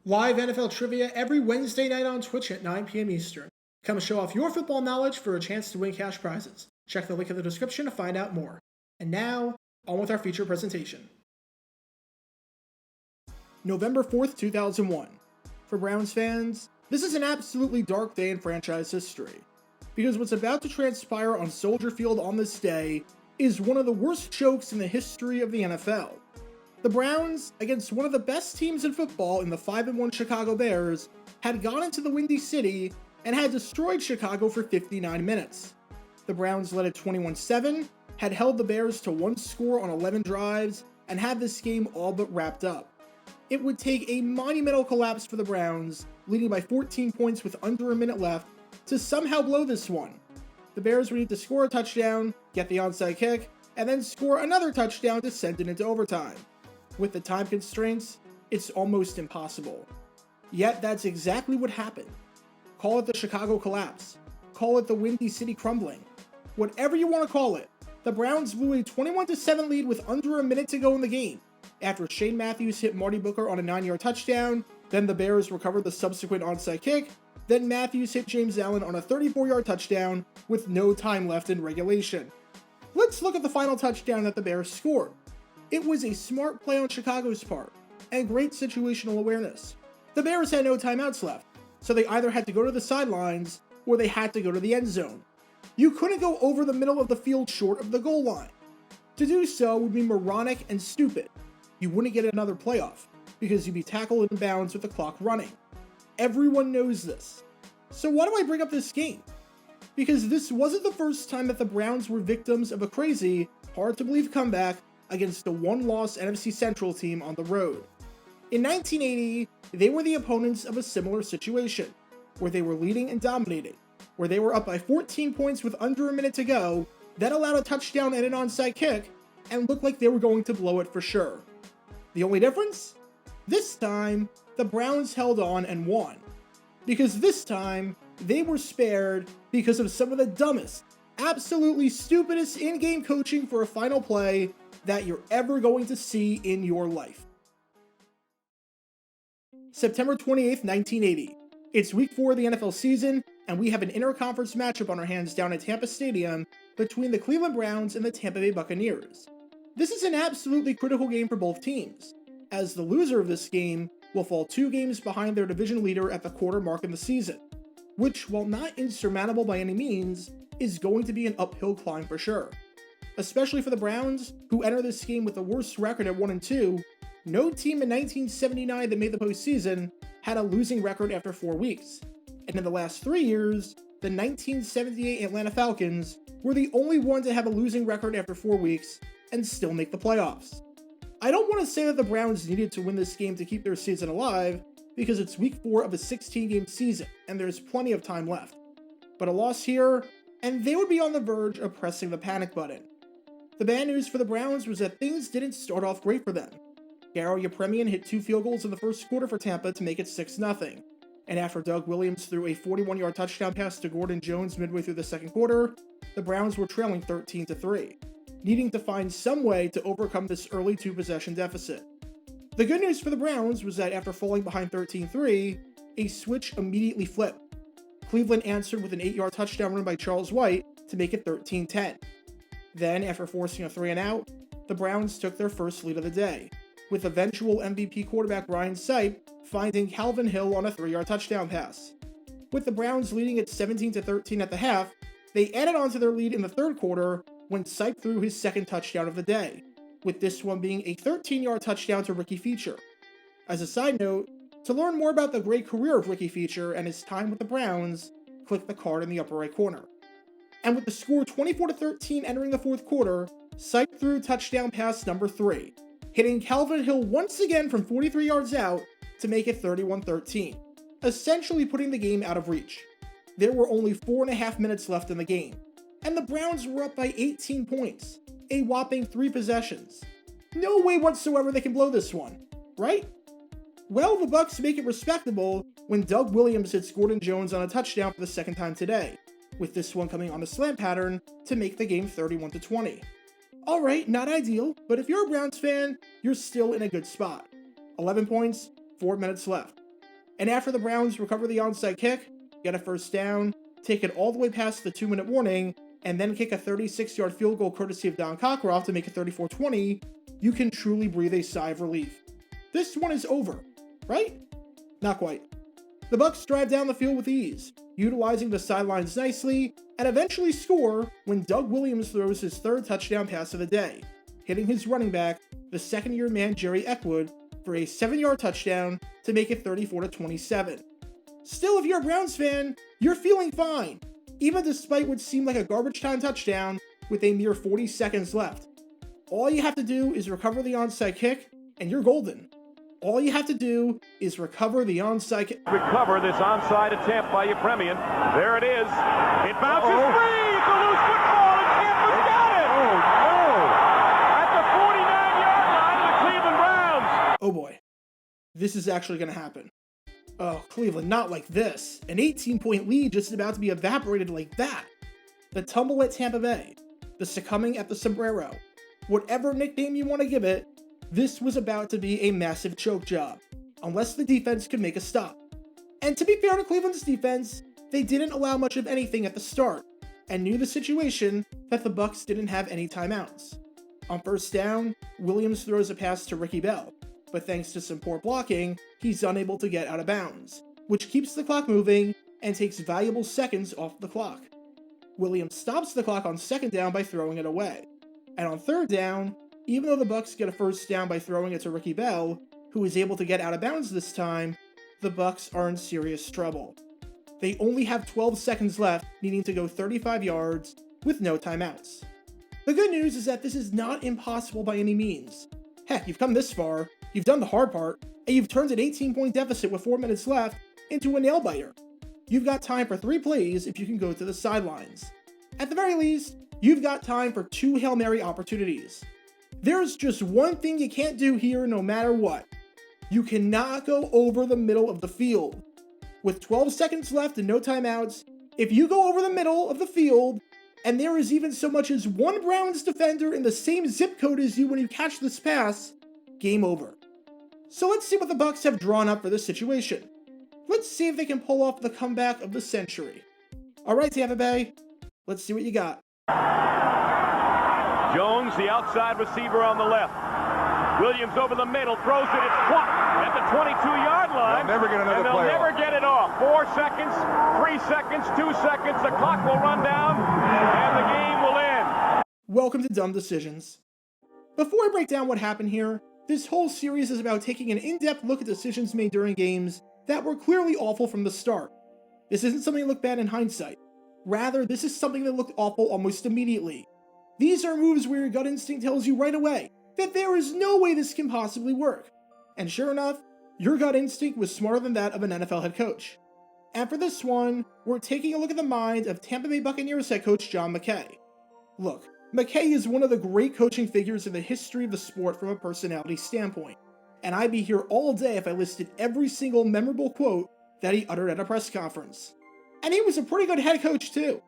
Live NFL trivia every Wednesday night on Twitch at 9 p.m. Eastern. Come show off your football knowledge for a chance to win cash prizes. Check the link in the description to find out more. And now, on with our feature presentation. November 4th, 2001. For Browns fans, this is an absolutely dark day in franchise history, because what's about to transpire on Soldier Field on this day is one of the worst chokes in the history of the NFL. The Browns, against one of the best teams in football in the 5-1 Chicago Bears, had gone into the Windy City and had destroyed Chicago for 59 minutes. The Browns led at 21-7, had held the Bears to one score on 11 drives, and had this game all but wrapped up. It would take a monumental collapse for the Browns, leading by 14 points with under a minute left, to somehow blow this one. The Bears would need to score a touchdown, get the onside kick, and then score another touchdown to send it into overtime. With the time constraints, it's almost impossible. Yet that's exactly what happened. Call it the Chicago collapse. Call it the Windy City crumbling. Whatever you want to call it, the Browns blew a 21-7 lead with under a minute to go in the game. After Shane Matthews hit Marty Booker on a 9-yard touchdown, then the Bears recovered the subsequent onside kick, then Matthews hit James Allen on a 34-yard touchdown with no time left in regulation. Let's look at the final touchdown that the Bears scored. It was a smart play on Chicago's part, and great situational awareness. The Bears had no timeouts left, so they either had to go to the sidelines, or they had to go to the end zone. You couldn't go over the middle of the field short of the goal line. To do so would be moronic and stupid. You wouldn't get another playoff, because you'd be tackled in bounds with the clock running. Everyone knows this. So why do I bring up this game? Because this wasn't the first time that the Browns were victims of a crazy, hard-to-believe comeback against a one-loss NFC Central team on the road. In 1980, they were the opponents of a similar situation, where they were leading and dominating, where they were up by 14 points with under a minute to go, then allowed a touchdown and an onside kick, and looked like they were going to blow it for sure. The only difference? This time, the Browns held on and won. Because this time, they were spared because of some of the dumbest, absolutely stupidest in-game coaching for a final play that you're ever going to see in your life. September 28th, 1980. It's week 4 of the NFL season, and we have an interconference matchup on our hands down at Tampa Stadium between the Cleveland Browns and the Tampa Bay Buccaneers. This is an absolutely critical game for both teams, as the loser of this game will fall 2 games behind their division leader at the quarter mark in the season, which, while not insurmountable by any means, is going to be an uphill climb for sure. Especially for the Browns, who enter this game with the worst record at 1-2, no team in 1979 that made the postseason had a losing record after 4 weeks. And in the last 3 years, the 1978 Atlanta Falcons were the only one to have a losing record after 4 weeks and still make the playoffs. I don't want to say that the Browns needed to win this game to keep their season alive, because it's week 4 of a 16-game season and there's plenty of time left. But a loss here, and they would be on the verge of pressing the panic button. The bad news for the Browns was that things didn't start off great for them. Garo Yepremian hit 2 field goals in the first quarter for Tampa to make it 6-0. And after Doug Williams threw a 41-yard touchdown pass to Gordon Jones midway through the second quarter, the Browns were trailing 13-3, needing to find some way to overcome this early 2-possession deficit. The good news for the Browns was that after falling behind 13-3, a switch immediately flipped. Cleveland answered with an 8-yard touchdown run by Charles White to make it 13-10. Then, after forcing a 3-and-out, the Browns took their first lead of the day, with eventual MVP quarterback Ryan Sipe finding Calvin Hill on a 3-yard touchdown pass. With the Browns leading at 17-13 at the half, they added on to their lead in the third quarter when Sipe threw his second touchdown of the day, with this one being a 13-yard touchdown to Ricky Feature. As a side note, to learn more about the great career of Ricky Feature and his time with the Browns, click the card in the upper right corner. And with the score 24-13 entering the fourth quarter, Sipe threw touchdown pass number 3, hitting Calvin Hill once again from 43 yards out to make it 31-13, essentially putting the game out of reach. There were only 4.5 minutes left in the game, and the Browns were up by 18 points, a whopping 3 possessions. No way whatsoever they can blow this one, right? Well, the Bucs make it respectable when Doug Williams hits Gordon Jones on a touchdown for the second time today, with this one coming on a slant pattern to make the game 31-20. Alright, not ideal, but if you're a Browns fan, you're still in a good spot. 11 points, 4 minutes left. and after the Browns recover the onside kick, get a first down, take it all the way past the 2-minute warning, and then kick a 36-yard field goal courtesy of Don Cockcroft to make it 34-20, you can truly breathe a sigh of relief. This one is over, right? Not quite. The Bucs drive down the field with ease, utilizing the sidelines nicely, and eventually score when Doug Williams throws his third touchdown pass of the day, hitting his running back, the second-year man Jerry Eckwood, for a 7-yard touchdown to make it 34-27. Still, if you're a Browns fan, you're feeling fine, even despite what seemed like a garbage time touchdown with a mere 40 seconds left. All you have to do is recover the onside kick, and you're golden. All you have to do is recover the onside kick. Recover this onside attempt by Yepremian. There it is. It bounces free. It's a loose football, and Tampa's got it. At the 49-yard line of the Cleveland Browns. Oh boy. This is actually going to happen. Oh, Cleveland, not like this. An 18-point lead just about to be evaporated like that. The tumble at Tampa Bay. The succumbing at the sombrero. Whatever nickname you want to give it, this was about to be a massive choke job, unless the defense could make a stop. And to be fair to Cleveland's defense, they didn't allow much of anything at the start, and knew the situation that the Bucs didn't have any timeouts. On first down, Williams throws a pass to Ricky Bell, but thanks to some poor blocking, he's unable to get out of bounds, which keeps the clock moving and takes valuable seconds off the clock. Williams stops the clock on second down by throwing it away. And on third down, even though the Bucs get a first down by throwing it to Ricky Bell, who is able to get out of bounds this time, the Bucs are in serious trouble. They only have 12 seconds left, needing to go 35 yards with no timeouts. The good news is that this is not impossible by any means. Heck, you've come this far, you've done the hard part, and you've turned an 18-point deficit with 4 minutes left into a nail-biter. You've got time for 3 plays if you can go to the sidelines. At the very least, you've got time for 2 Hail Mary opportunities. There's just one thing you can't do here no matter what. You cannot go over the middle of the field. With 12 seconds left and no timeouts, if you go over the middle of the field, and there is even so much as one Browns defender in the same zip code as you when you catch this pass, game over. So let's see what the Bucs have drawn up for this situation. Let's see if they can pull off the comeback of the century. Alright, Tampa Bay, let's see what you got. Jones, the outside receiver on the left. Williams over the middle, throws it, it's caught at the 22-yard line. They'll never get another play. They'll never get it off. 4 seconds, 3 seconds, 2 seconds, the clock will run down, and the game will end. Welcome to Dumb Decisions. Before I break down what happened here, this whole series is about taking an in-depth look at decisions made during games that were clearly awful from the start. This isn't something that looked bad in hindsight. Rather, this is something that looked awful almost immediately. These are moves where your gut instinct tells you right away that there is no way this can possibly work. And sure enough, your gut instinct was smarter than that of an NFL head coach. And for this one, we're taking a look at the mind of Tampa Bay Buccaneers head coach John McKay. Look, McKay is one of the great coaching figures in the history of the sport from a personality standpoint, and I'd be here all day if I listed every single memorable quote that he uttered at a press conference. And he was a pretty good head coach too.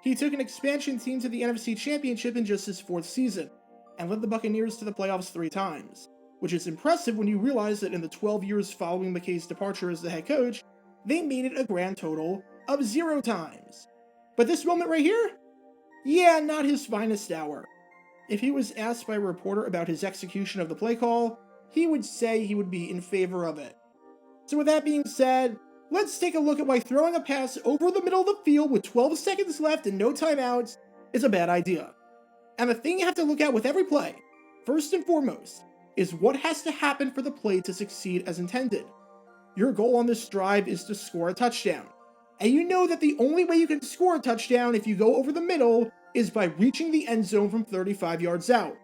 He took an expansion team to the NFC Championship in just his 4th season, and led the Buccaneers to the playoffs 3 times, which is impressive when you realize that in the 12 years following McKay's departure as the head coach, they made it a grand total of 0 times. But this moment right here? Yeah, not his finest hour. If he was asked by a reporter about his execution of the play call, he would say he would be in favor of it. So with that being said, let's take a look at why throwing a pass over the middle of the field with 12 seconds left and no timeouts is a bad idea. And the thing you have to look at with every play, first and foremost, is what has to happen for the play to succeed as intended. Your goal on this drive is to score a touchdown. And you know that the only way you can score a touchdown if you go over the middle is by reaching the end zone from 35 yards out.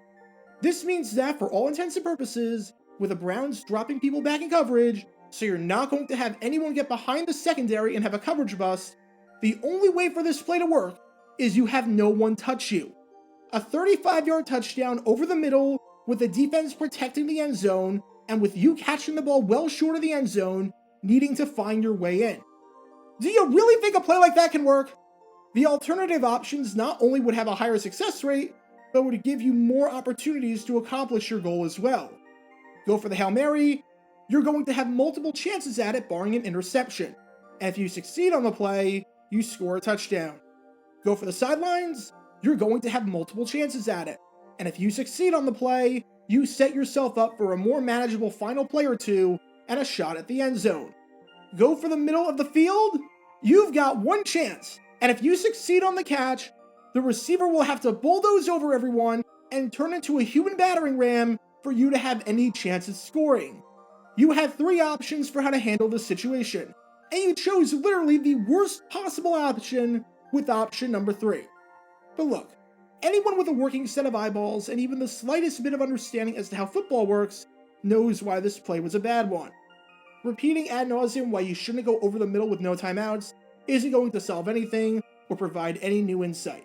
This means that for all intents and purposes, with the Browns dropping people back in coverage, so you're not going to have anyone get behind the secondary and have a coverage bust, the only way for this play to work is you have no one touch you. A 35-yard touchdown over the middle with the defense protecting the end zone and with you catching the ball well short of the end zone, needing to find your way in. Do you really think a play like that can work? The alternative options not only would have a higher success rate, but would give you more opportunities to accomplish your goal as well. Go for the Hail Mary, you're going to have multiple chances at it barring an interception. And if you succeed on the play, you score a touchdown. Go for the sidelines, you're going to have multiple chances at it. And if you succeed on the play, you set yourself up for a more manageable final play or two and a shot at the end zone. Go for the middle of the field, you've got one chance. And if you succeed on the catch, the receiver will have to bulldoze over everyone and turn into a human battering ram for you to have any chance at scoring. You had 3 options for how to handle this situation, and you chose literally the worst possible option with option number 3. But look, anyone with a working set of eyeballs and even the slightest bit of understanding as to how football works knows why this play was a bad one. Repeating ad nauseum why you shouldn't go over the middle with no timeouts isn't going to solve anything or provide any new insight.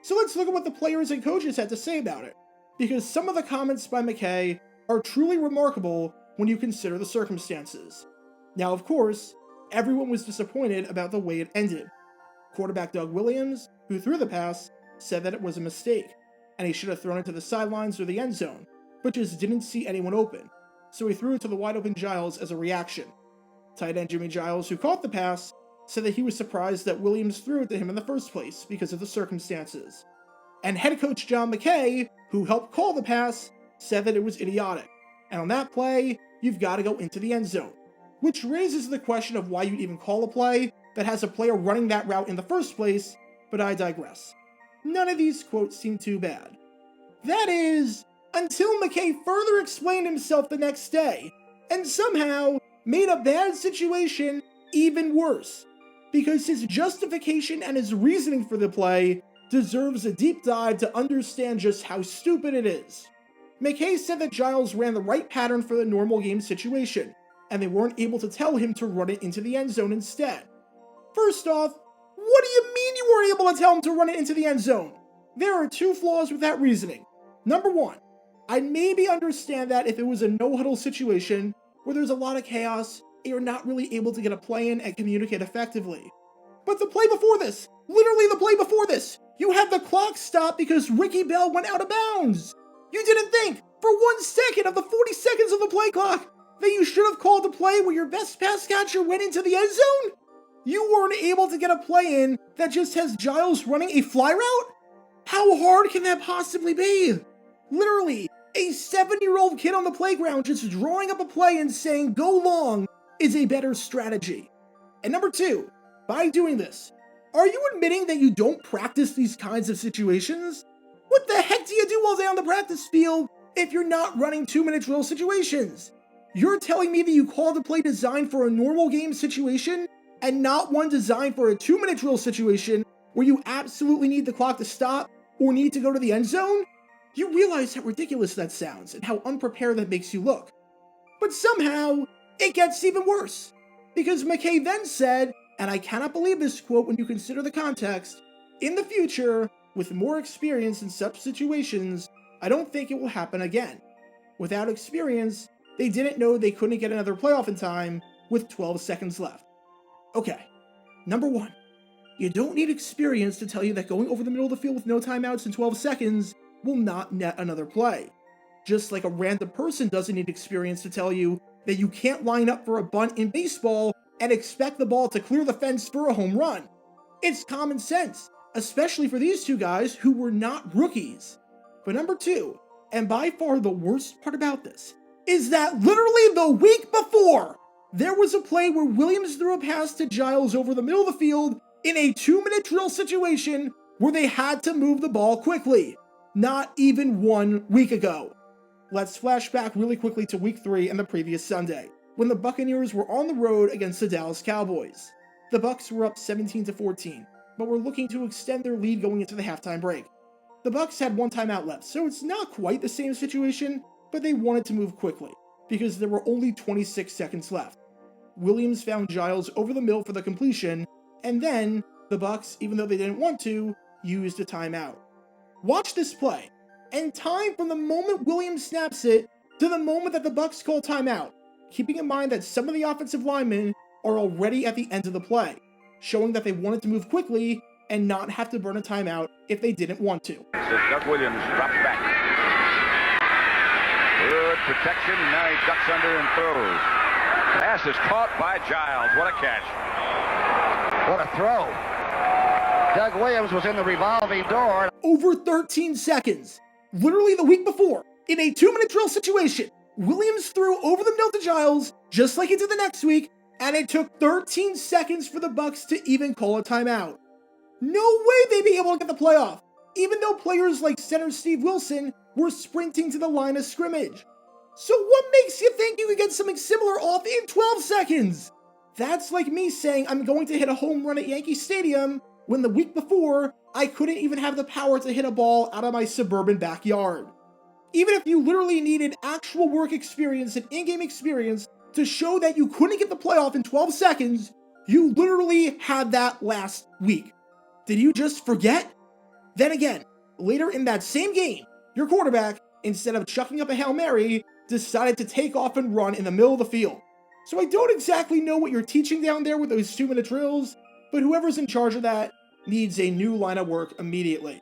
So let's look at what the players and coaches had to say about it, because some of the comments by McKay are truly remarkable when you consider the circumstances. Now, of course, everyone was disappointed about the way it ended. Quarterback Doug Williams, who threw the pass, said that it was a mistake, and he should have thrown it to the sidelines or the end zone, but just didn't see anyone open, so he threw it to the wide-open Giles as a reaction. Tight end Jimmy Giles, who caught the pass, said that he was surprised that Williams threw it to him in the first place because of the circumstances. And head coach John McKay, who helped call the pass, said that it was idiotic, and on that play, you've got to go into the end zone, which raises the question of why you'd even call a play that has a player running that route in the first place, but I digress. None of these quotes seem too bad. That is, until McKay further explained himself the next day, and somehow made a bad situation even worse, because his justification and his reasoning for the play deserves a deep dive to understand just how stupid it is. McKay said that Giles ran the right pattern for the normal game situation, and they weren't able to tell him to run it into the end zone instead. First off, what do you mean you weren't able to tell him to run it into the end zone? There are 2 flaws with that reasoning. Number 1, I'd maybe understand that if it was a no-huddle situation where there's a lot of chaos and you're not really able to get a play in and communicate effectively. But the play before this, literally the play before this, you had the clock stop because Ricky Bell went out of bounds. You didn't think, for 1 second of the 40 seconds of the play clock, that you should have called a play where your best pass catcher went into the end zone? You weren't able to get a play in that just has Giles running a fly route? How hard can that possibly be? Literally, a 7-year-old kid on the playground just drawing up a play and saying go long is a better strategy. And number 2, by doing this, are you admitting that you don't practice these kinds of situations? What the heck do you do all day on the practice field if you're not running 2-minute drill situations? You're telling me that you called a play designed for a normal game situation and not one designed for a 2-minute drill situation where you absolutely need the clock to stop or need to go to the end zone? You realize how ridiculous that sounds and how unprepared that makes you look. But somehow, it gets even worse, because McKay then said, and I cannot believe this quote when you consider the context, in the future, with more experience in such situations, I don't think it will happen again. Without experience, they didn't know they couldn't get another playoff in time with 12 seconds left. Okay, number 1, you don't need experience to tell you that going over the middle of the field with no timeouts in 12 seconds will not net another play. Just like a random person doesn't need experience to tell you that you can't line up for a bunt in baseball and expect the ball to clear the fence for a home run. It's common sense, especially for these 2 guys who were not rookies. But number 2, and by far the worst part about this, is that literally the week before, there was a play where Williams threw a pass to Giles over the middle of the field in a 2-minute drill situation where they had to move the ball quickly. Not even 1 week ago. Let's flash back really quickly to week 3 and the previous Sunday, when the Buccaneers were on the road against the Dallas Cowboys. The Bucs were up 17-14, but were looking to extend their lead going into the halftime break. The Bucs had 1 timeout left, so it's not quite the same situation, but they wanted to move quickly, because there were only 26 seconds left. Williams found Giles over the middle for the completion, and then the Bucs, even though they didn't want to, used a timeout. Watch this play, and time from the moment Williams snaps it to the moment that the Bucs call timeout, keeping in mind that some of the offensive linemen are already at the end of the play, showing that they wanted to move quickly and not have to burn a timeout if they didn't want to. So Doug Williams drops back. Good protection, now he ducks under and throws. Pass is caught by Giles. What a catch. What a throw. Doug Williams was in the revolving door. Over 13 seconds. Literally the week before, in a 2-minute drill situation, Williams threw over the middle to Giles, just like he did the next week, and it took 13 seconds for the Bucs to even call a timeout. No way they'd be able to get the playoff, even though players like center Steve Wilson were sprinting to the line of scrimmage. So what makes you think you could get something similar off in 12 seconds? That's like me saying I'm going to hit a home run at Yankee Stadium when the week before, I couldn't even have the power to hit a ball out of my suburban backyard. Even if you literally needed actual work experience and in-game experience to show that you couldn't get the playoff in 12 seconds, you literally had that last week. Did you just forget? Then again, later in that same game, your quarterback, instead of chucking up a Hail Mary, decided to take off and run in the middle of the field. So I don't exactly know what you're teaching down there with those 2-minute drills, but whoever's in charge of that needs a new line of work immediately.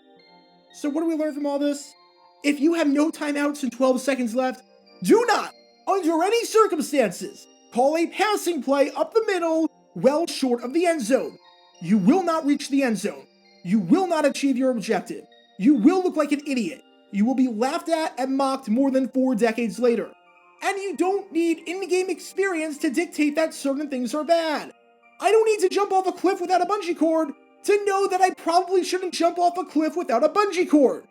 So what do we learn from all this? If you have no timeouts and 12 seconds left, do not, under any circumstances, call a passing play up the middle well short of the end zone. You will not reach the end zone. You will not achieve your objective. You will look like an idiot. You will be laughed at and mocked more than 4 decades later. And you don't need in-game experience to dictate that certain things are bad. I don't need to jump off a cliff without a bungee cord to know that I probably shouldn't jump off a cliff without a bungee cord.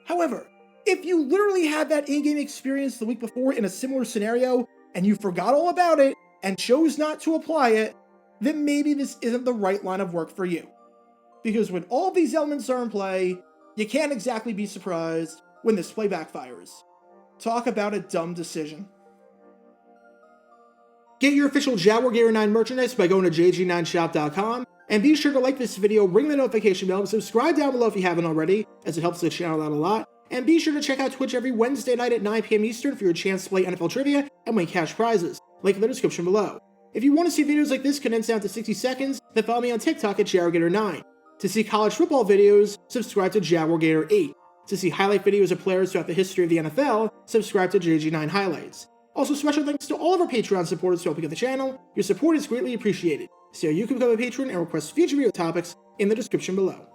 However, if you literally had that in-game experience the week before in a similar scenario, and you forgot all about it and chose not to apply it, then maybe this isn't the right line of work for you. Because when all these elements are in play, you can't exactly be surprised when this play backfires. Talk about a dumb decision. Get your official Jaguar Gator 9 merchandise by going to jg9shop.com, and be sure to like this video, ring the notification bell, and subscribe down below if you haven't already, as it helps the channel out a lot. And be sure to check out Twitch every Wednesday night at 9 p.m. Eastern for your chance to play NFL trivia and win cash prizes. Link in the description below. If you want to see videos like this condensed down to 60 seconds, then follow me on TikTok at Jaguar Gator 9. To see college football videos, subscribe to Jaguar Gator 8. To see highlight videos of players throughout the history of the NFL, subscribe to JG9 Highlights. Also, special thanks to all of our Patreon supporters for helping out the channel. Your support is greatly appreciated. See how you can become a patron and request future video topics in the description below.